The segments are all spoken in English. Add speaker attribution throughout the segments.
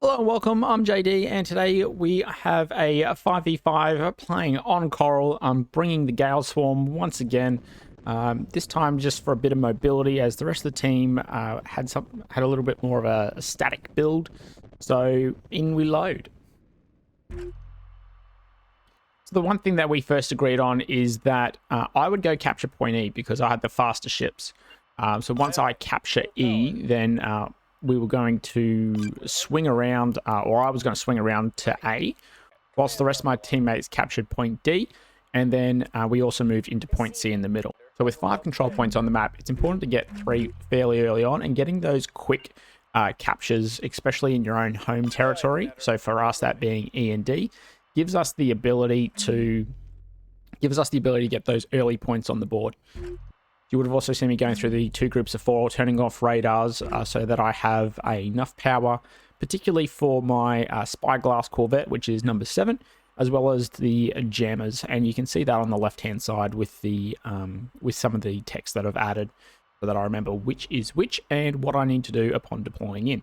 Speaker 1: Hello and welcome, I'm JD, and today we have a 5v5 playing on Coral. I'm bringing the Gale Swarm once again, this time just for a bit of mobility, as the rest of the team had a little bit more of a static build. So in we load. So the one thing that we first agreed on is that I would go capture point E because I had the faster ships. So once I capture E, then we were going to swing around, or I was going to swing around to A, whilst the rest of my teammates captured point D, and then we also moved into point C in the middle. So with 5 control points on the map, it's important to get 3 fairly early on, and getting those quick captures, especially in your own home territory, so for us that being E and D, gives us the ability to get those early points on the board. You would have also seen me going through the 2 groups of 4, turning off radars so that I have enough power, particularly for my Spyglass Corvette, which is number 7, as well as the jammers. And you can see that on the left-hand side with the with some of the text that I've added, so that I remember which is which and what I need to do upon deploying in.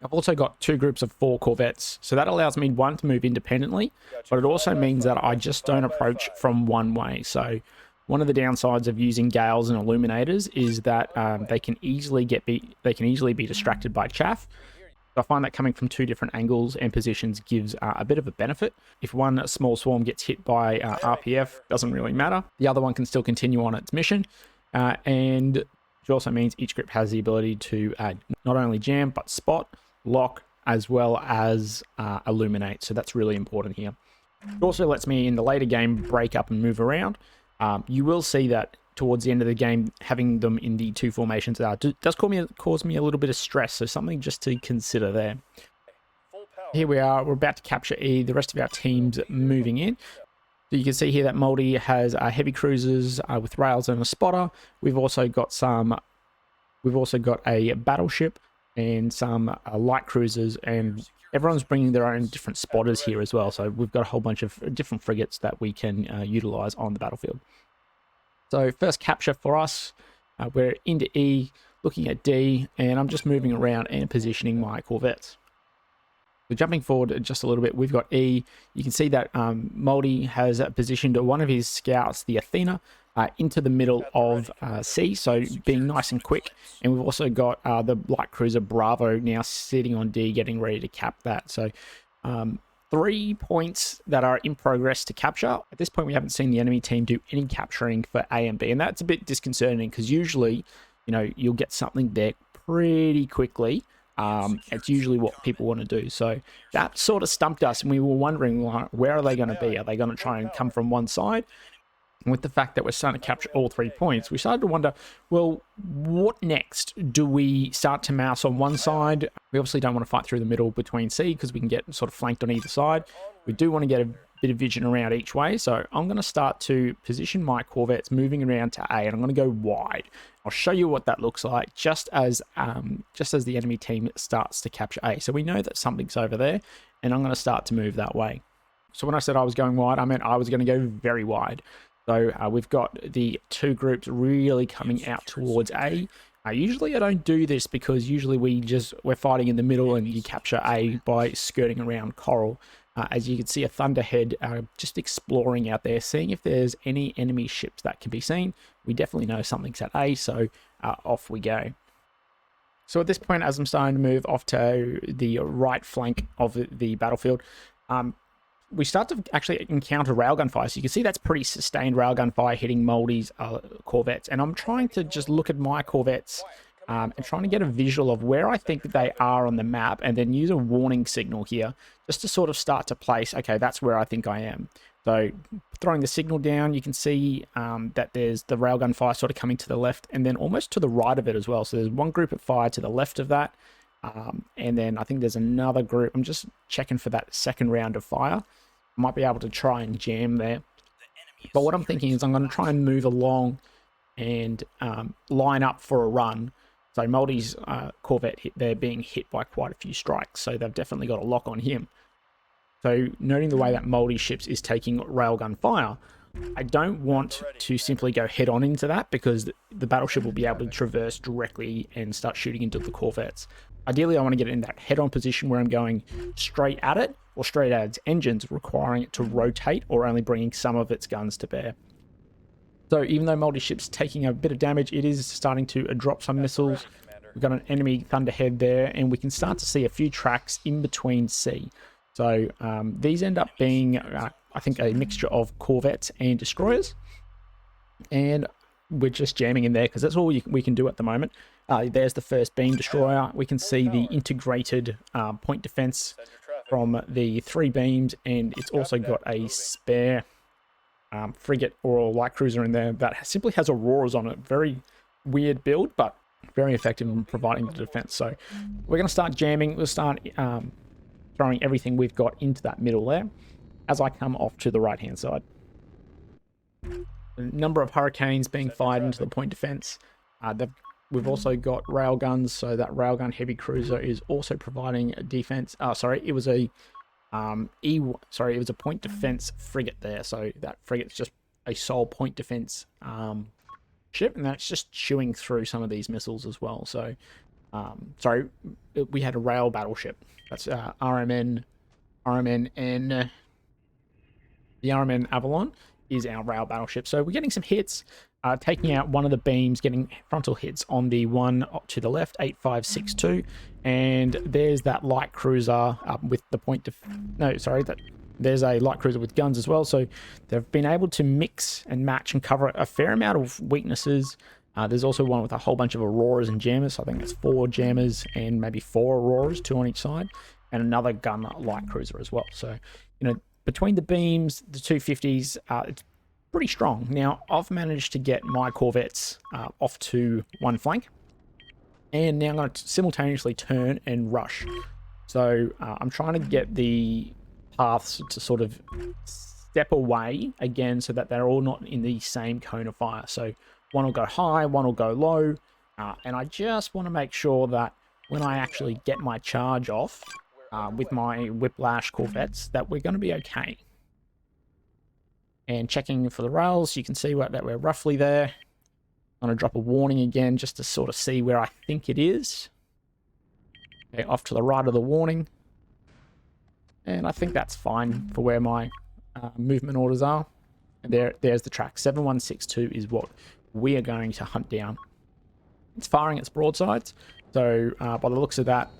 Speaker 1: I've also got 2 groups of 4 Corvettes, so that allows me, one, to move independently, but it also means that I just don't approach from one way. So one of the downsides of using Gales and Illuminators is that they can easily be distracted by chaff. So I find that coming from 2 different angles and positions gives a bit of a benefit. If one small swarm gets hit by RPF, doesn't really matter. The other one can still continue on its mission, and it also means each group has the ability to not only jam but spot, lock, as well as illuminate. So that's really important here. It also lets me in the later game break up and move around. You will see that towards the end of the game, having them in the 2 formations does cause me a little bit of stress, so something just to consider there. Here we are, we're about to capture E, the rest of our team's moving in. So you can see here that Moldy has heavy cruisers with rails and a spotter. We've also got a battleship and some light cruisers, and everyone's bringing their own different spotters here as well. So we've got a whole bunch of different frigates that we can utilize on the battlefield. So first capture for us, we're into E, looking at D, and I'm just moving around and positioning my Corvettes. So jumping forward just a little bit, we've got E. You can see that Moldy has positioned one of his scouts, the Athena, into the middle of C, so being nice and quick. And we've also got the light cruiser Bravo now sitting on D, getting ready to cap that. So 3 points that are in progress to capture. At this point, we haven't seen the enemy team do any capturing for A and B, and that's a bit disconcerting because usually, you'll get something there pretty quickly. It's usually what people want to do. So that sort of stumped us, and we were wondering, where are they going to be? Are they going to try and come from one side? And with the fact that we're starting to capture all 3 points, we started to wonder, well, what next? Do we start to mouse on one side? We obviously don't want to fight through the middle between C because we can get sort of flanked on either side. We do want to get a bit of vision around each way. So I'm going to start to position my Corvettes moving around to A, and I'm going to go wide. I'll show you what that looks like just as the enemy team starts to capture A. So we know that something's over there, and I'm going to start to move that way. So when I said I was going wide, I meant I was going to go very wide. So we've got the 2 groups really coming out towards A. Usually I don't do this because usually we're fighting in the middle and you capture A by skirting around Coral. As you can see, a Thunderhead just exploring out there, seeing if there's any enemy ships that can be seen. We definitely know something's at A, so off we go. So at this point, as I'm starting to move off to the right flank of the battlefield, we start to actually encounter railgun fire. So you can see that's pretty sustained railgun fire hitting Moldy's Corvettes. And I'm trying to just look at my Corvettes and trying to get a visual of where I think that they are on the map, and then use a warning signal here just to sort of start to place, okay, that's where I think I am. So throwing the signal down, you can see that there's the railgun fire sort of coming to the left and then almost to the right of it as well. So there's one group of fire to the left of that. And then I think there's another group. I'm just checking for that second round of fire. Might be able to try and jam there. But what I'm thinking is I'm going to try and move along and line up for a run. So Moldy's Corvette, they're being hit by quite a few strikes, so they've definitely got a lock on him. So noting the way that Moldy's ships is taking railgun fire, I don't want to simply go head on into that because the battleship will be able to traverse directly and start shooting into the Corvettes. Ideally, I want to get it in that head-on position where I'm going straight at it or straight at its engines, requiring it to rotate or only bringing some of its guns to bear. So even though multi-ship's taking a bit of damage, it is starting to drop some missiles. We've got an enemy thunderhead there, and we can start to see a few tracks in between sea. So these end up being, I think, a mixture of corvettes and destroyers. And we're just jamming in there because that's all we can do at the moment. There's the first beam destroyer. We can see the integrated point defense from the 3 beams, and it's also got a spare frigate or light cruiser in there that simply has auroras on it. Very weird build, but very effective in providing the defense. So we're going to start jamming. We'll start throwing everything we've got into that middle there as I come off to the right-hand side. A number of hurricanes being fired into the point defense. We've also got railguns, so that railgun heavy cruiser is also providing a defense. It was a it was a point defense frigate there. So that frigate's just a sole point defense ship, and that's just chewing through some of these missiles as well. So, we had a rail battleship. That's RMN, and the RMN Avalon is our rail battleship. So we're getting some hits, taking out one of the beams, getting frontal hits on the one to the left, 8562, and there's that light cruiser with the point there's a light cruiser with guns as well. So they've been able to mix and match and cover a fair amount of weaknesses. There's also one with a whole bunch of auroras and jammers. So I think that's 4 jammers and maybe 4 auroras, 2 on each side, and another gun light cruiser as well. So, between the beams, the 250s, it's pretty strong. Now, I've managed to get my corvettes off to one flank, and now I'm going to simultaneously turn and rush. So I'm trying to get the paths to sort of step away again so that they're all not in the same cone of fire. So one will go high, one will go low, and I just want to make sure that when I actually get my charge off, with my Whiplash corvettes, that we're going to be okay. And checking for the rails, you can see that we're roughly there. I'm going to drop a warning again just to sort of see where I think it is. Okay, off to the right of the warning. And I think that's fine for where my movement orders are. And there's the track. 7162 is what we are going to hunt down. It's firing its broadsides. So by the looks of that,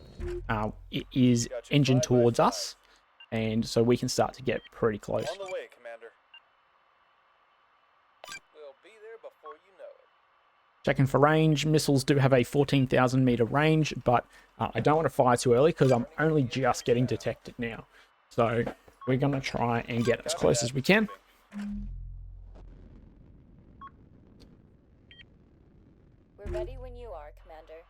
Speaker 1: it is engine towards us, and so we can start to get pretty close.
Speaker 2: On the way, Commander. We'll be there before you know it.
Speaker 1: Checking for range. Missiles do have a 14,000 meter range, but I don't want to fire too early because I'm only just getting detected now. So we're going to try and get as close as we can.
Speaker 3: We're ready when you are, Commander.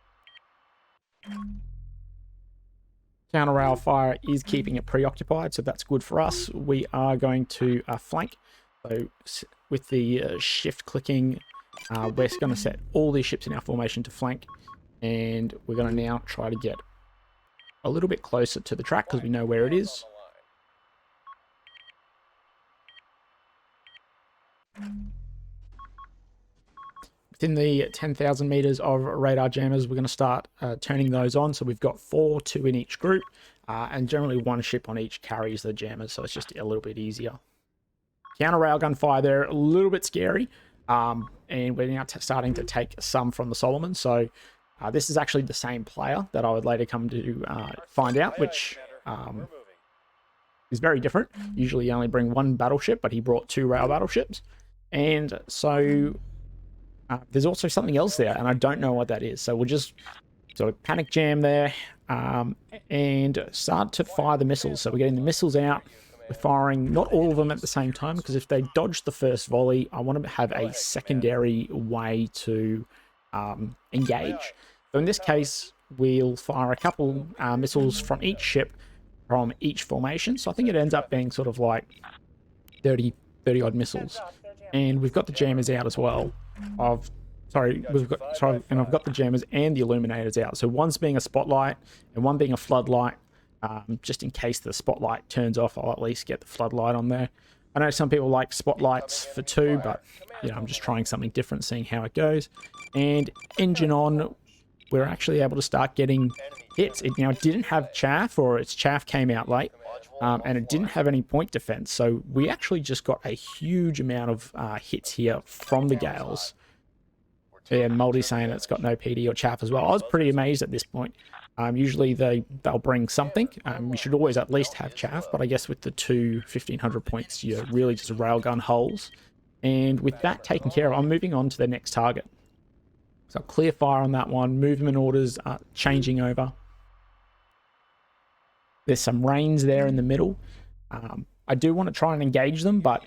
Speaker 1: Counter-rail fire is keeping it preoccupied, so that's good for us. We are going to flank. So with the shift clicking, we're going to set all these ships in our formation to flank, and we're going to now try to get a little bit closer to the track because we know where it is. Within the 10,000 meters of radar jammers, we're going to start turning those on. So we've got 4, 2 in each group, and generally 1 ship on each carries the jammers, so it's just a little bit easier. Counter railgun fire there, a little bit scary, and we're now starting to take some from the Solomon. So this is actually the same player that I would later come to find out, which is very different. Usually you only bring 1 battleship, but he brought 2 rail battleships, and so there's also something else there, and I don't know what that is. So we'll just sort of panic jam there and start to fire the missiles. So we're getting the missiles out. We're firing not all of them at the same time, because if they dodge the first volley, I want to have a secondary way to engage. So in this case, we'll fire a couple missiles from each ship, from each formation. So I think it ends up being sort of like 30 odd missiles. And we've got the jammers out as well. I've got the jammers and the illuminators out. So one's being a spotlight and one being a floodlight. Just in case the spotlight turns off, I'll at least get the floodlight on there. I know some people like spotlights for 2, but I'm just trying something different, seeing how it goes. And engine on we're actually able to start getting hits. It now didn't have chaff, or its chaff came out late, and it didn't have any point defense. So we actually just got a huge amount of hits here from the gales. And Moldy's saying it's got no PD or chaff as well. I was pretty amazed at this point. Usually they'll bring something. You should always at least have chaff, but I guess with the two 1500 points, you're really just railgun holes. And with that taken care of, I'm moving on to the next target. So clear fire on that one. Movement orders are changing over. There's some rains there in the middle. I do want to try and engage them, but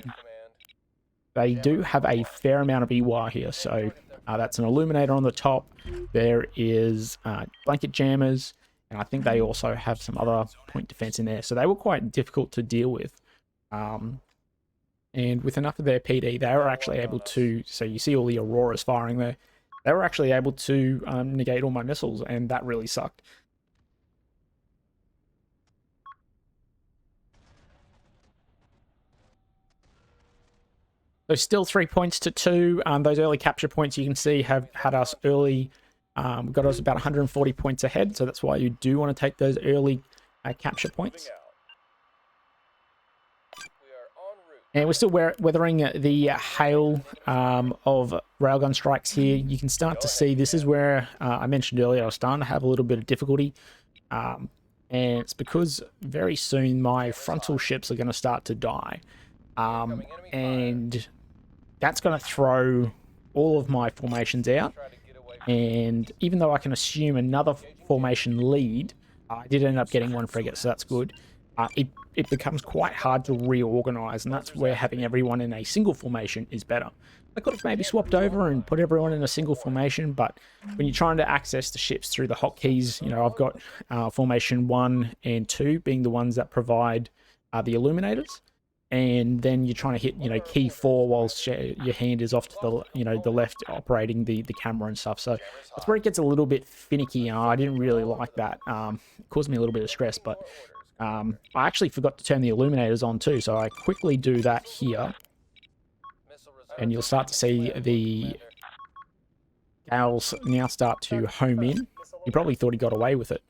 Speaker 1: they do have a fair amount of EY here. So that's an illuminator on the top. There is blanket jammers, and I think they also have some other point defense in there. So they were quite difficult to deal with. And with enough of their PD, they were actually able to, so you see all the Auroras firing there, they were actually able to negate all my missiles, and that really sucked. So still 3 points to 2. Those early capture points you can see have had us early, got us about 140 points ahead. So that's why you do want to take those early capture points. And we're still weathering the hail of railgun strikes here. You can start to see this is where I mentioned earlier I was starting to have a little bit of difficulty. And it's because very soon my frontal ships are going to start to die. And that's going to throw all of my formations out. And even though I can assume another formation lead, I did end up getting one frigate, so that's good. It becomes quite hard to reorganize, and that's where having everyone in a single formation is better. I could have maybe swapped over and put everyone in a single formation, but when you're trying to access the ships through the hotkeys, you know, I've got formation 1 and 2 being the ones that provide the illuminators, and then you're trying to hit, you know, key 4 whilst your hand is off to the, you know, the left operating the camera and stuff. So that's where it gets a little bit finicky. I didn't really like that. It caused me a little bit of stress, but I actually forgot to turn the illuminators on too, so I quickly do that here, and you'll start to see the gals now start to home in. You probably thought he got away with it.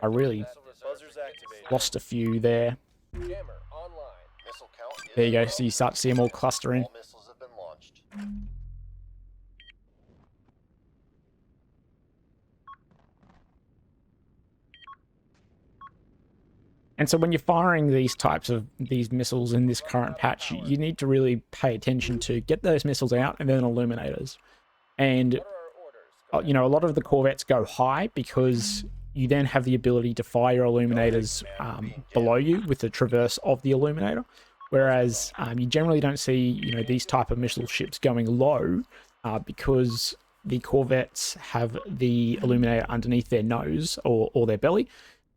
Speaker 1: I really lost a few there. There you go, so you start to see them all clustering. And so when you're firing these types of missiles in this current patch, you need to really pay attention to get those missiles out and then illuminators. And, you know, a lot of the corvettes go high because you then have the ability to fire your illuminators below you with the traverse of the illuminator. Whereas you generally don't see, you know, these type of missile ships going low because the corvettes have the illuminator underneath their nose or their belly.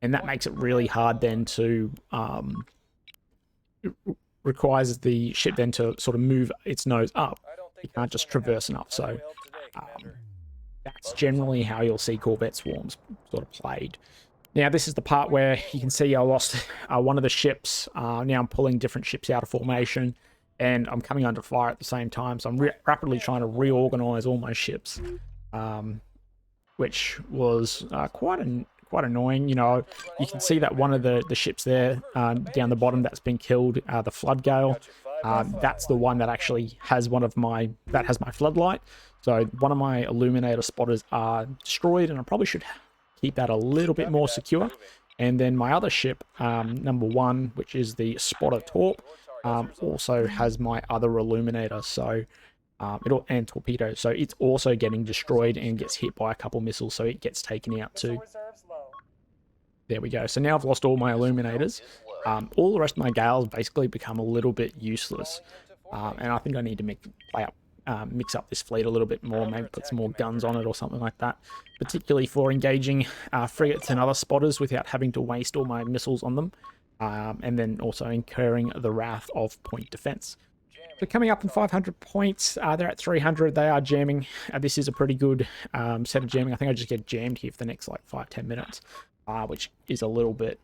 Speaker 1: And that makes it really hard then to, it requires the ship then to sort of move its nose up. You can't just traverse enough. So that's generally how you'll see corvette swarms sort of played. Now this is the part where you can see I lost one of the ships. Now I'm pulling different ships out of formation and I'm coming under fire at the same time. So I'm rapidly trying to reorganize all my ships, which was quite annoying. You know, you can see that one of the ships there down the bottom that's been killed, the flood gale, that's the one that actually has my floodlight. So one of my illuminator spotters are destroyed, and I probably should keep that a little bit more secure. And then my other ship, number 1, which is the spotter torp, also has my other illuminator, so and torpedo, so it's also getting destroyed and gets hit by a couple missiles, so it gets taken out too. There we go. So now I've lost all my illuminators. All the rest of my gales basically become a little bit useless. And I think I need to mix up this fleet a little bit more, maybe put some more guns on it or something like that. Particularly for engaging frigates and other spotters without having to waste all my missiles on them. And then also incurring the wrath of point defense. So coming up in 500 points, they're at 300, they are jamming. This is a pretty good set of jamming. I think I just get jammed here for the next like 5-10 minutes. Which is a little bit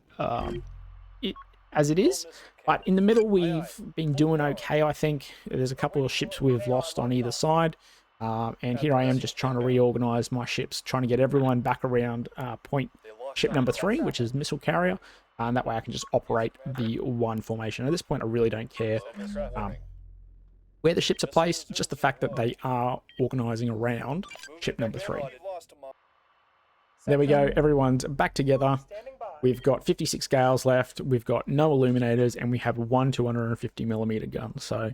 Speaker 1: as it is, but in the middle we've been doing okay. I think there's a couple of ships we've lost on either side, And here I am just trying to reorganize my ships, trying to get everyone back around point ship number 3, which is missile carrier. And that way I can just operate the 1 formation. At this point, I really don't care where the ships are placed, just the fact that they are organizing around ship number 3. There we go. Everyone's back together. We've got 56 gales left. We've got no illuminators, and we have 1 250mm gun. So,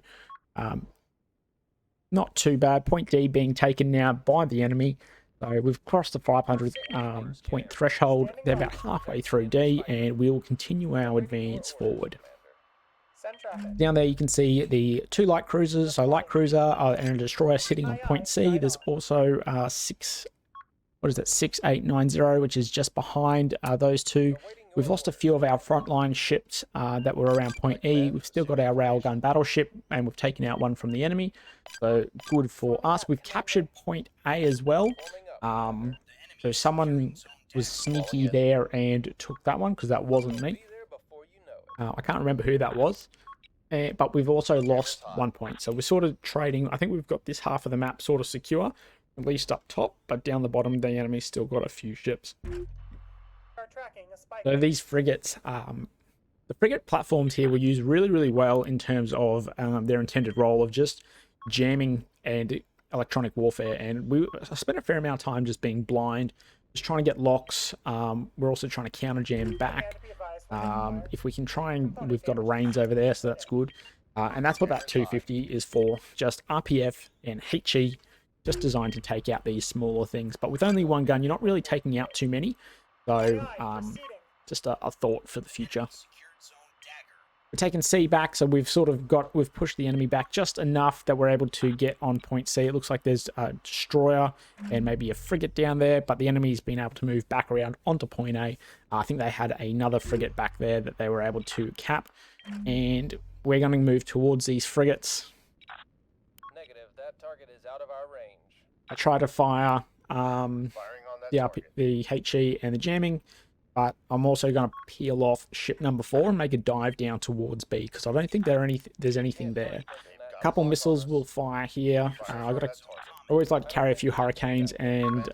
Speaker 1: not too bad. Point D being taken now by the enemy. So we've crossed the 500 point threshold. They're about halfway through D, and we will continue our advance forward. Down there you can see the 2 light cruisers. So light cruiser and a destroyer sitting on point C. There's also 6890, which is just behind those 2. We've lost a few of our frontline ships that were around point E. We've still got our railgun battleship, and we've taken out 1 from the enemy. So good for us. We've captured point A as well. So someone was sneaky there and took that one, because that wasn't me. I can't remember who that was. But we've also lost 1 point. So we're sort of trading. I think we've got this half of the map sort of secure, at least up top. But down the bottom, the enemy's still got a few ships. So these frigates, the frigate platforms here were used really, really well in terms of their intended role of just jamming and electronic warfare. And I spent a fair amount of time just being blind, just trying to get locks. We're also trying to counter jam back. If we can try, and we've got a range over there, so that's good. And that's what that 250 is for, just RPF and HE, just designed to take out these smaller things. But with only 1 gun, you're not really taking out too many. So just a thought for the future. We're taking C back, so we've pushed the enemy back just enough that we're able to get on point C. It looks like there's a destroyer and maybe a frigate down there, but the enemy's been able to move back around onto point A. I think they had another frigate back there that they were able to cap, and we're going to move towards these frigates.
Speaker 2: Negative. That target is out of our range.
Speaker 1: I try to fire the HE and the jamming, but I'm also going to peel off ship number 4 and make a dive down towards B, because I don't think there's anything there. A couple missiles will fire here. I always like to carry a few hurricanes, and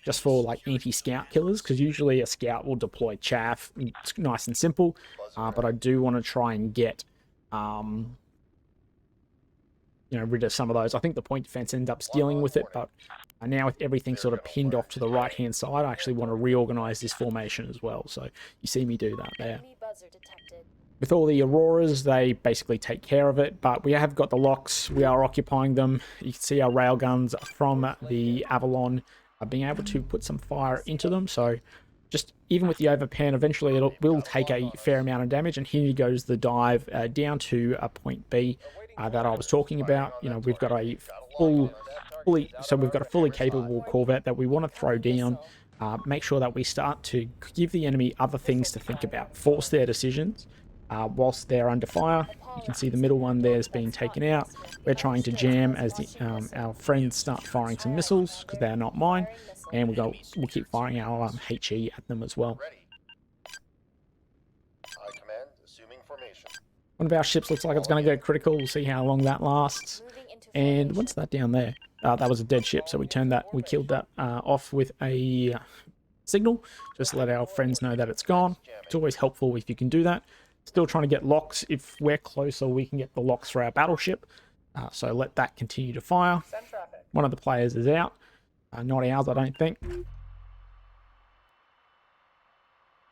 Speaker 1: just for like anti-scout killers, because usually a scout will deploy chaff. It's nice and simple, but I do want to try and get rid of some of those. I think the point defense ends up dealing with it, but now with everything sort of pinned off to the right hand side, I actually want to reorganize this formation as well. So you see me do that there. With all the Auroras, they basically take care of it, but we have got the locks. We are occupying them. You can see our railguns from the Avalon are being able to put some fire into them. So just even with the overpan, eventually it will take a fair amount of damage. And here goes the dive down to point B that I was talking about. We've got a we've got a fully capable corvette that we want to throw down. Make sure that we start to give the enemy other things to think about, force their decisions whilst they're under fire. You can see the middle one there is being taken out. We're trying to jam as our friends start firing some missiles, because they're not mine, and we'll keep firing our HE at them as well. One of our ships looks like it's going to go critical. We'll see how long that lasts. And what's that down there? That was a dead ship, so we killed that off with a signal, just to let our friends know that it's gone. It's always helpful if you can do that. Still trying to get locks. If we're closer, we can get the locks for our battleship. So let that continue to fire. One of the players is out. Not ours, I don't think.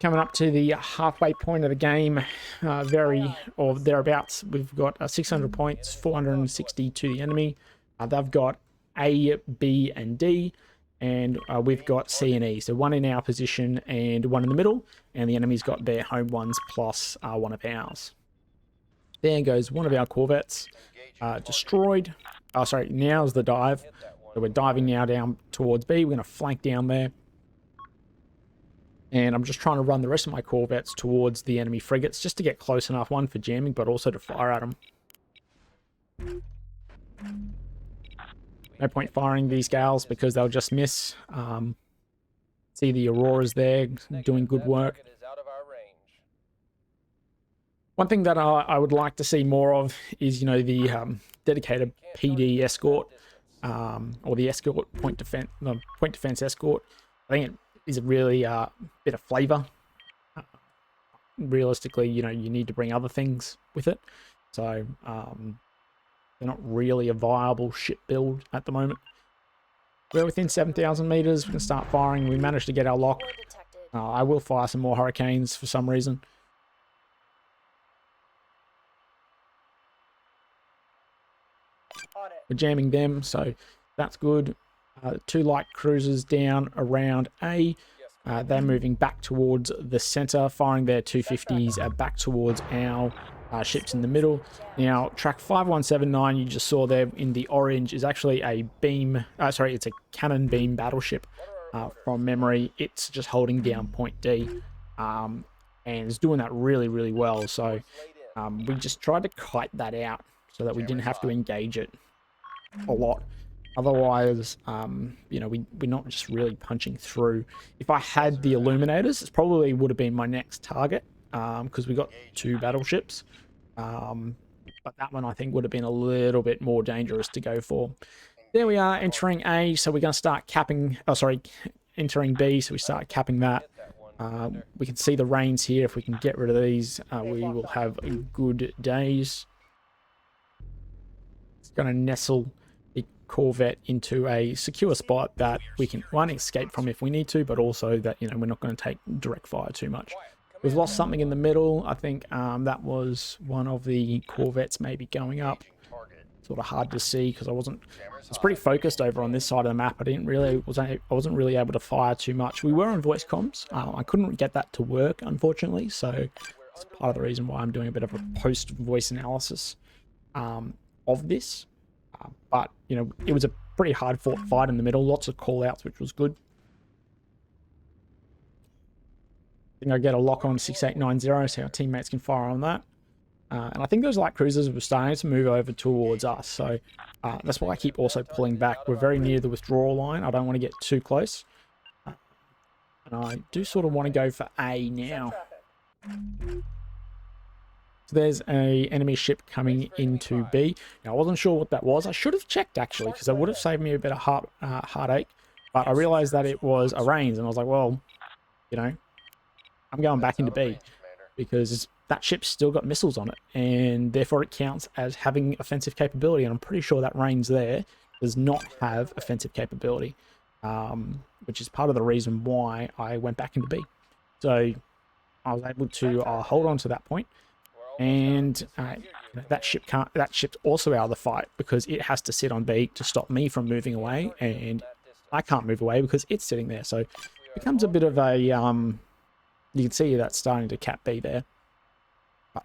Speaker 1: Coming up to the halfway point of the game, or thereabouts. We've got 600 points, 460 to the enemy. They've got A, B, and D, and we've got C and E. So 1 in our position and 1 in the middle, and the enemy's got their home ones plus 1 of ours. There goes one of our corvettes, destroyed. Oh, sorry, now's the dive. So we're diving now down towards B. We're going to flank down there. And I'm just trying to run the rest of my corvettes towards the enemy frigates, just to get close enough, one for jamming, but also to fire at them. No point firing these gals because they'll just miss. See the Auroras there doing good work. One thing that I would like to see more of is, the dedicated PD escort. or the escort point defense, the point defense escort. I think it is a really bit of flavor. Realistically, you need to bring other things with it, so they're not really a viable ship build at the moment. We're within 7,000 meters. We can start firing. We managed to get our lock.
Speaker 3: War detected.
Speaker 1: I will fire some more hurricanes for some reason. We're jamming them, so that's good. 2 light cruisers down around A. They're moving back towards the center, firing their 250s back towards our ships in the middle. Now, track 5179 you just saw there in the orange is actually a beam, it's a cannon beam battleship from memory. It's just holding down point D, and it's doing that really, really well. So we just tried to kite that out so that we didn't have to engage it a lot. Otherwise, we're not just really punching through. If I had the illuminators, it probably would have been my next target, because we got 2 battleships. But that one I think would have been a little bit more dangerous to go for. There we are, entering A, so we're going to start capping, entering B, so we start capping that. We can see the rains here. If we can get rid of these, we will have good days. It's going to nestle the Corvette into a secure spot that we can, one, escape from if we need to, but also that, we're not going to take direct fire too much. We've lost something in the middle. I think that was one of the Corvettes maybe going up. Sort of hard to see because I was pretty focused over on this side of the map. I wasn't really able to fire too much. We were on voice comms. I couldn't get that to work, unfortunately. So it's part of the reason why I'm doing a bit of a post voice analysis of this. But it was a pretty hard fought fight in the middle. Lots of call outs, which was good. I think I get a lock on 6890 so our teammates can fire on that. And I think those light cruisers were starting to move over towards us. So that's why I keep also pulling back. We're very near the withdrawal line. I don't want to get too close. And I do sort of want to go for A now. So there's a enemy ship coming into B. Now, I wasn't sure what that was. I should have checked, actually, because it would have saved me a bit of heartache. But I realized that it was a Reigns. And I was like, well, I'm going back into B. Because that ship's still got missiles on it, and therefore it counts as having offensive capability, and I'm pretty sure that Reigns there does not have offensive capability, which is part of the reason why I went back into B. So I was able to hold on to that point, and that ship's also out of the fight because it has to sit on B to stop me from moving away, and I can't move away because it's sitting there. So it becomes a bit of a you can see that's starting to cap B there.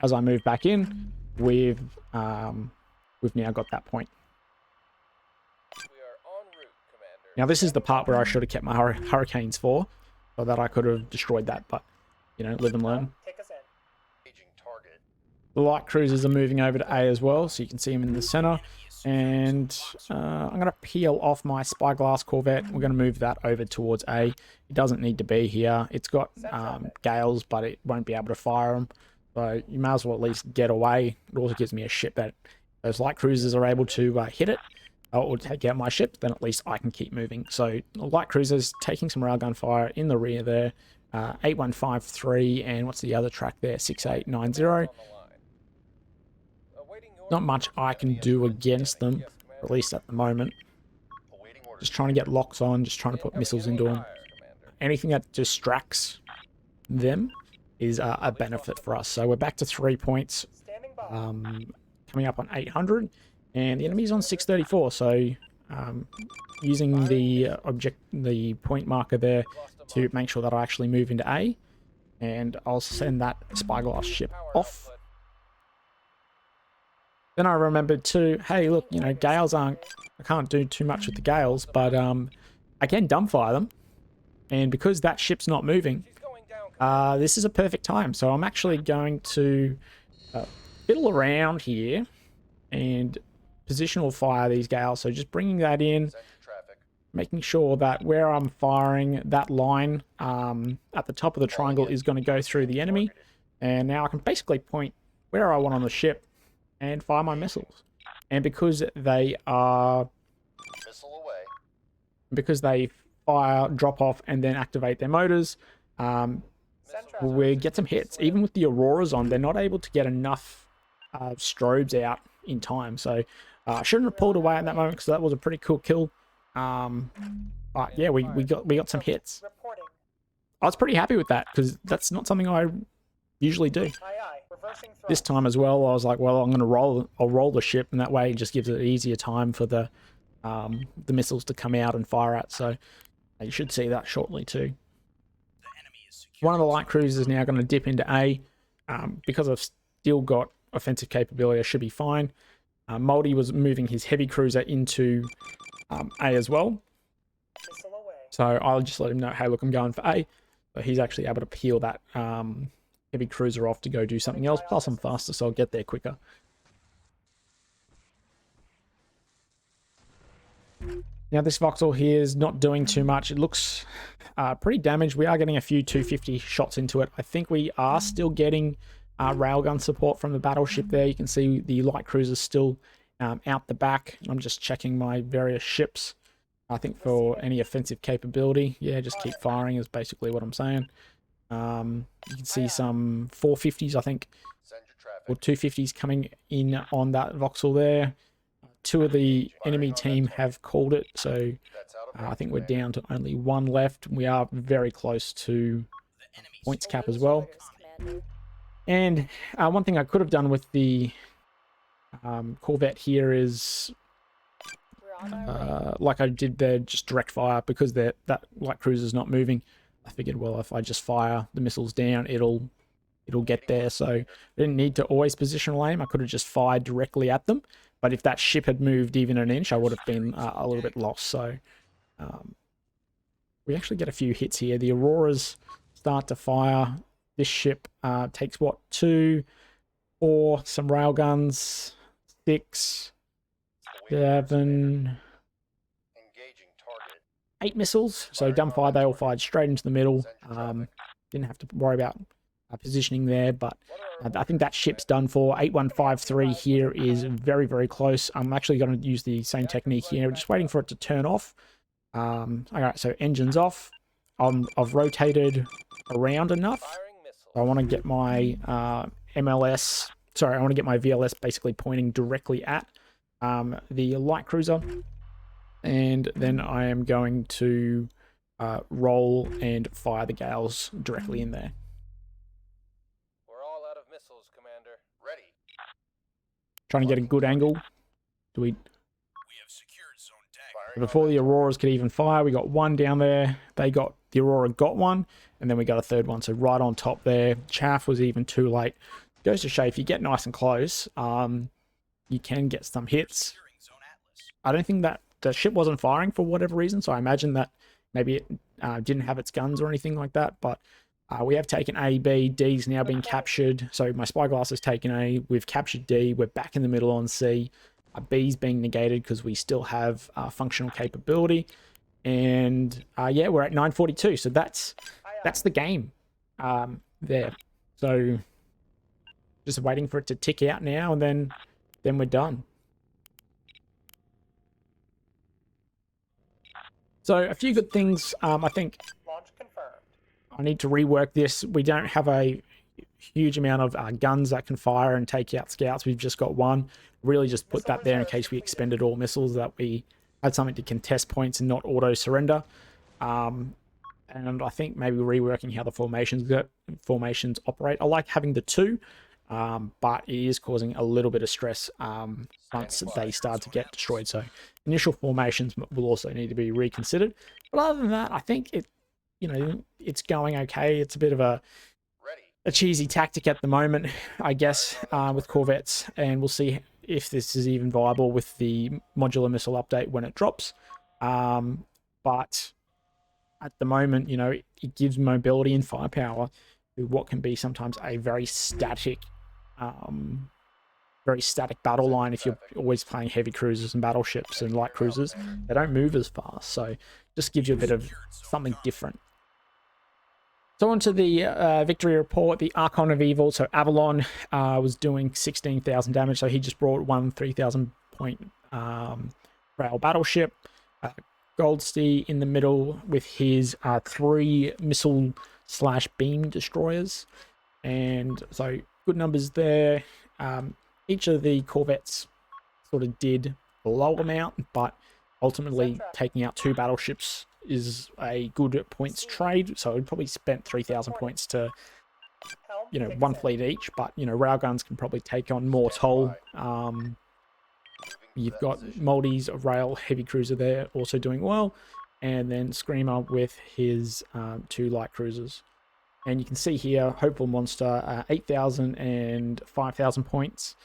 Speaker 1: As I move back in, we've now got that point.
Speaker 2: We are en route, Commander.
Speaker 1: Now this is the part where I should have kept my hurricanes for, so that I could have destroyed that. But live and learn.
Speaker 4: Take us in.
Speaker 2: Aging target.
Speaker 1: The light cruisers are moving over to A as well, so you can see them in the center. And I'm going to peel off my Spyglass Corvette. We're going to move that over towards A. It doesn't need to be here. It's got gales, but it won't be able to fire them. So you may as well at least get away. It also gives me a ship that those light cruisers are able to hit it or take out my ship. Then at least I can keep moving. So light cruisers taking some railgun fire in the rear there. 8153 and what's the other track there? 6890. Not much I can do against them, at least at the moment. Just trying to get locks on, just trying to put missiles into them. Anything that distracts them is a benefit for us. So we're back to 3 points, coming up on 800, and the enemy's on 634. So using the point marker there to make sure that I actually move into A, and I'll send that Spyglass ship off. Then I remembered too, hey, look, gales I can't do too much with the gales, but I can dumbfire them. And because that ship's not moving, this is a perfect time. So I'm actually going to fiddle around here and positional fire these gales. So just bringing that in, making sure that where I'm firing, that line at the top of the triangle is going to go through the enemy. And now I can basically point where I want on the ship and fire my missiles. And because they are
Speaker 2: Missile away.
Speaker 1: Because they fire, drop off, and then activate their motors, we get some hits. Even with the Auroras on, they're not able to get enough strobes out in time. So I shouldn't have pulled away at that moment because that was a pretty cool kill. But yeah, we got some hits. I was pretty happy with that because that's not something I usually do. This time as well, I was like, well, I'll roll the ship, and that way it just gives it easier time for the missiles to come out and fire at. So you should see that shortly too. One of the light cruisers is now going to dip into A. Because I've still got offensive capability, I should be fine. Moldy was moving his heavy cruiser into A as well. So I'll just let him know, hey, look, I'm going for A. But he's actually able to peel that heavy cruiser off to go do something else. Plus I'm faster, so I'll get there quicker. Now this Vauxhall here is not doing too much. It looks pretty damaged. We are getting a few 250 shots into it. I think we are still getting railgun support from the battleship there. You can see the light cruisers still out the back. I'm just checking my various ships. I think for any offensive capability, yeah, just keep firing is basically what I'm saying. You can see some 450s, I think, or 250s coming in on that Vauxhall there. Two of the enemy team have called it, so I think we're down to only one left. We are very close to points cap as well. And one thing I could have done with the Corvette here is, like I did there, just direct fire, because that light cruiser's not moving. I figured, well, if I just fire the missiles down, it'll get there. So I didn't need to always positional aim. I could have just fired directly at them. But if that ship had moved even an inch, I would have been a little bit lost. So we actually get a few hits here. The Auroras start to fire. This ship takes, what, 2, 4, some railguns, 6, 7, 8 missiles. So dumbfire, they all fired straight into the middle. Didn't have to worry about positioning there, but I think that ship's done for. 8153 here is very, very close. I'm actually going to use the same technique here. Just waiting for it to turn off. All right, so engine's off. I've rotated around enough. I want to get my MLS. Sorry, I want to get my VLS basically pointing directly at the light cruiser, and then I am going to roll and fire the gales directly in there. Trying to get a good angle. Before the Auroras could even fire, we got one down there. The Aurora got one, and then we got a third one. So right on top there. Chaff was even too late. Goes to show, if you get nice and close, you can get some hits. I don't think that the ship wasn't firing for whatever reason, so I imagine that maybe it didn't have its guns or anything like that, but we have taken A, B, D's now being captured. So my spyglass has taken A, we've captured D, we're back in the middle on C. B's being negated because we still have functional capability. And yeah, we're at 942, so that's the game there. So just waiting for it to tick out now, and then we're done. So a few good things. I think I need to rework this. We don't have a huge amount of guns that can fire and take out scouts. We've just got one. Really just put that there in case we expended all missiles, that we had something to contest points and not auto surrender. And I think maybe reworking how the formations operate. I like having the 2, but it is causing a little bit of stress once they start to get destroyed. So initial formations will also need to be reconsidered. But other than that, I think it's going okay. It's a bit of a cheesy tactic at the moment, I guess, with Corvettes, and we'll see if this is even viable with the modular missile update when it drops. But at the moment, it gives mobility and firepower to what can be sometimes a very static battle line. If you're always playing heavy cruisers and battleships and light cruisers, they don't move as fast, so just gives you a bit of something different. So on to the victory report, the Archon of Evil. So Avalon was doing 16,000 damage, so he just brought one 3,000 point rail battleship. Goldsty in the middle with his 3 missile / beam destroyers. And so good numbers there. Each of the corvettes sort of did a low amount, but ultimately taking out 2 battleships is a good points trade. So we probably spent 3,000 points to, you know, 1 fleet each, but, you know, railguns can probably take on more toll. You've got Maltese, a rail heavy cruiser there, also doing well, and then Screamer with his 2 light cruisers. And you can see here, Hopeful Monster, 8,000 and 5,000 points,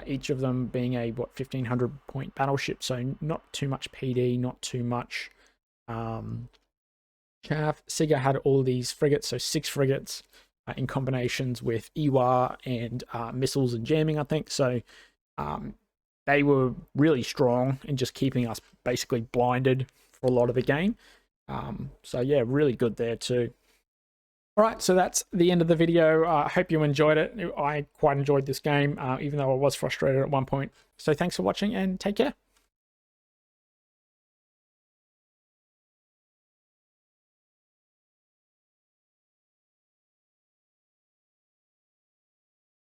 Speaker 1: each of them being a 1,500 point battleship. So not too much PD, not too much chaff. Siga had all these frigates, so 6 frigates in combinations with EWA and missiles and jamming, I think. So they were really strong in just keeping us basically blinded for a lot of the game. So yeah, really good there too. All right, so that's the end of the video. I hope you enjoyed it. I quite enjoyed this game, even though I was frustrated at one point. So thanks for watching and take care.